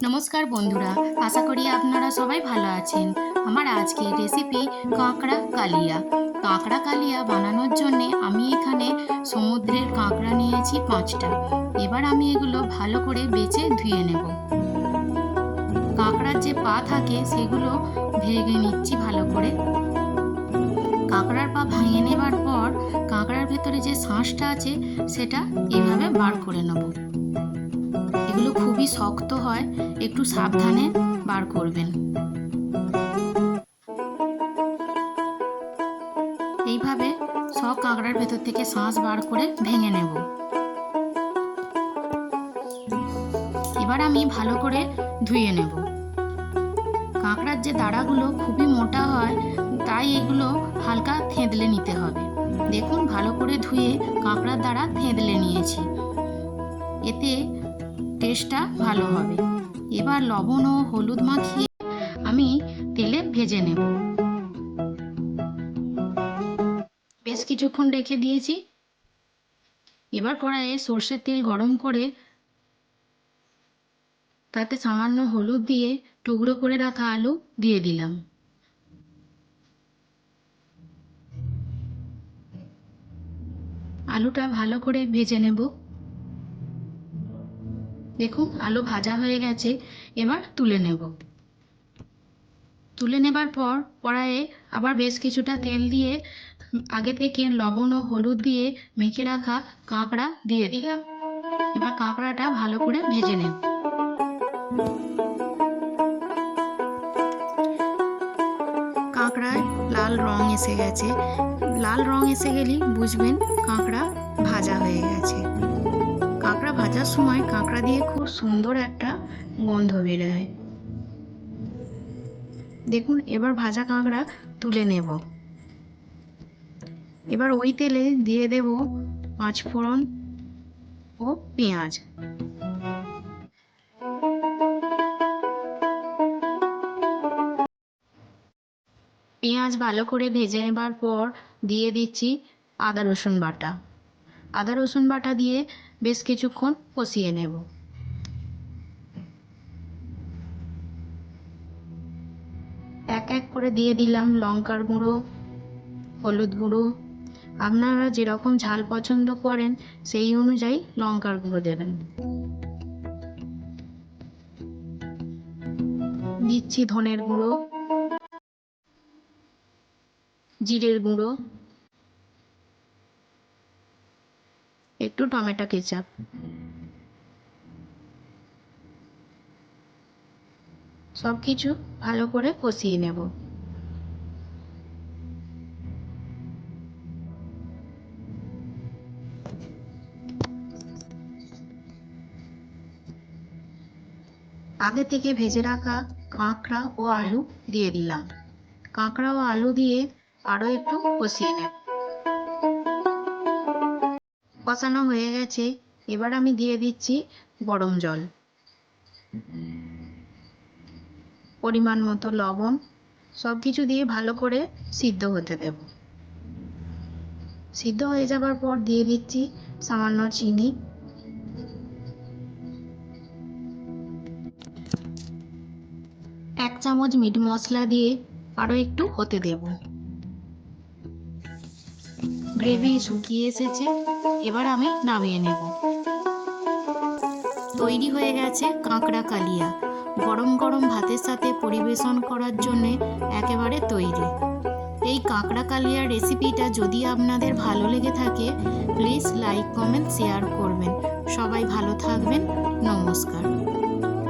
নমস্কার বন্ধুরা, আশা করি আপনারা সবাই ভালো আছেন। আমার আজকের রেসিপি কাঁকড়া কালিয়া। কাঁকড়া কালিয়া বানানোর জন্য আমি এখানে সমুদ্রের কাঁকড়া নিয়েছি 5টা। এবার আমি এগুলো ভালো করে বেছে ধুয়ে নেব। কাঁকড়ার যে পা থাকে সেগুলো ভেঙে নিচ্ছি ভালো করে। কাঁকড়ার পা ভেঙে নেবার পর কাঁকড়ার ভেতরে যে শাঁসটা আছে সেটা এভাবে বার করে নেব। এগুলো খুবই শক্ত হয়, একটু সাবধানে বার করবেন। এইভাবে সব কাঁকড়ার ভেতর থেকে শাঁস বার করে ভেঙে নেব। এবার আমি ভালো করে ধুয়ে নেব। কাঁকড়ার যে দাঁড়াগুলো খুবই মোটা হয়, তাই এগুলো হালকা থেঁতলে নিতে হবে। দেখুন, ভালো করে ধুয়ে কাঁকড়ার দাঁড়া থেঁতলে নিয়েছি, এতে টেস্টটা ভালো হবে। এবার লবণ ও হলুদ মাখিয়ে আমি তেলে ভেজে নেব। বেশ কিছুক্ষণ রেখে দিয়েছি। এবার কড়াইয়ে সর্ষের তেল গরম করে তাতে সামান্য হলুদ দিয়ে টুকরো করে রাখা আলু দিয়ে দিলাম। আলুটা ভালো করে ভেজে নেব। দেখুন, আলু ভাজা হয়ে গেছে। এবার তুলে নেব। তুলে নেবার পর কড়াইয়ে আবার বেশ কিছুটা তেল দিয়ে আগে থেকে লবণ ও হলুদ দিয়ে মেখে রাখা কাঁকড়া দিয়ে দিলাম। এবার কাঁকড়াটা ভালো করে ভেজে নেব। কাঁকড়ায় লাল রং এসে গেছে। লাল রং এসে গেলেই বুঝবেন কাঁকড়া ভাজা হয়ে গেছে। কাঁকড়া ভাজার সময় কাঁকড়া দিয়ে খুব সুন্দর একটা গন্ধ বেরোয়। দেখুন, এবার ভাজা কাঁকড়া তুলে নেব। এবার ওই তেলে দিয়ে দেব 5 ফোড়ন ও পেঁয়াজ। পেঁয়াজ ভালো করে ভেজে নেবার পর দিয়ে দিচ্ছি আদা রসুন বাটা। আদা রসুন বাটা দিয়ে বেশ কিছুক্ষণ কষিয়ে নেব। এক এক করে দিয়ে দিলাম লঙ্কার গুঁড়ো, হলুদ গুঁড়ো। আপনারা যেরকম ঝাল পছন্দ করেন সেই অনুযায়ী লঙ্কার গুঁড়ো দেবেন। দিচ্ছি ধনের গুঁড়ো, জিরের গুঁড়ো, একটু টমেটো কেচাপ। সব কিছু ভালো করে কষিয়ে নেব। আগে থেকে ভেজে রাখা কাঁকড়া ও আলু দিয়ে দিলাম। কাঁকড়া ও আলু দিয়ে আরও একটু কষিয়ে নেব। কষানো হয়ে গেছে। এবার আমি দিয়ে দিচ্ছি গরম জল, পরিমাণ মতো লবণ। সব কিছু দিয়ে ভালো করে সিদ্ধ হতে দেব। সিদ্ধ হয়ে যাবার পর দিয়ে দিচ্ছি সামান্য চিনি। এক চামচ মিট মশলা দিয়ে আরও একটু হতে দেব। গ্রেভি শুকিয়ে এসেছে। এবার আমি নামিয়ে নেব। তৈরি হয়ে গেছে কাঁকড়া কালিয়া। গরম গরম ভাতের সাথে পরিবেশন করার জন্যে একেবারে তৈরি। এই কাঁকড়া কালিয়ার রেসিপিটা যদি আপনাদের ভালো লেগে থাকে, প্লিজ লাইক, কমেন্ট, শেয়ার করবেন। সবাই ভালো থাকবেন। নমস্কার।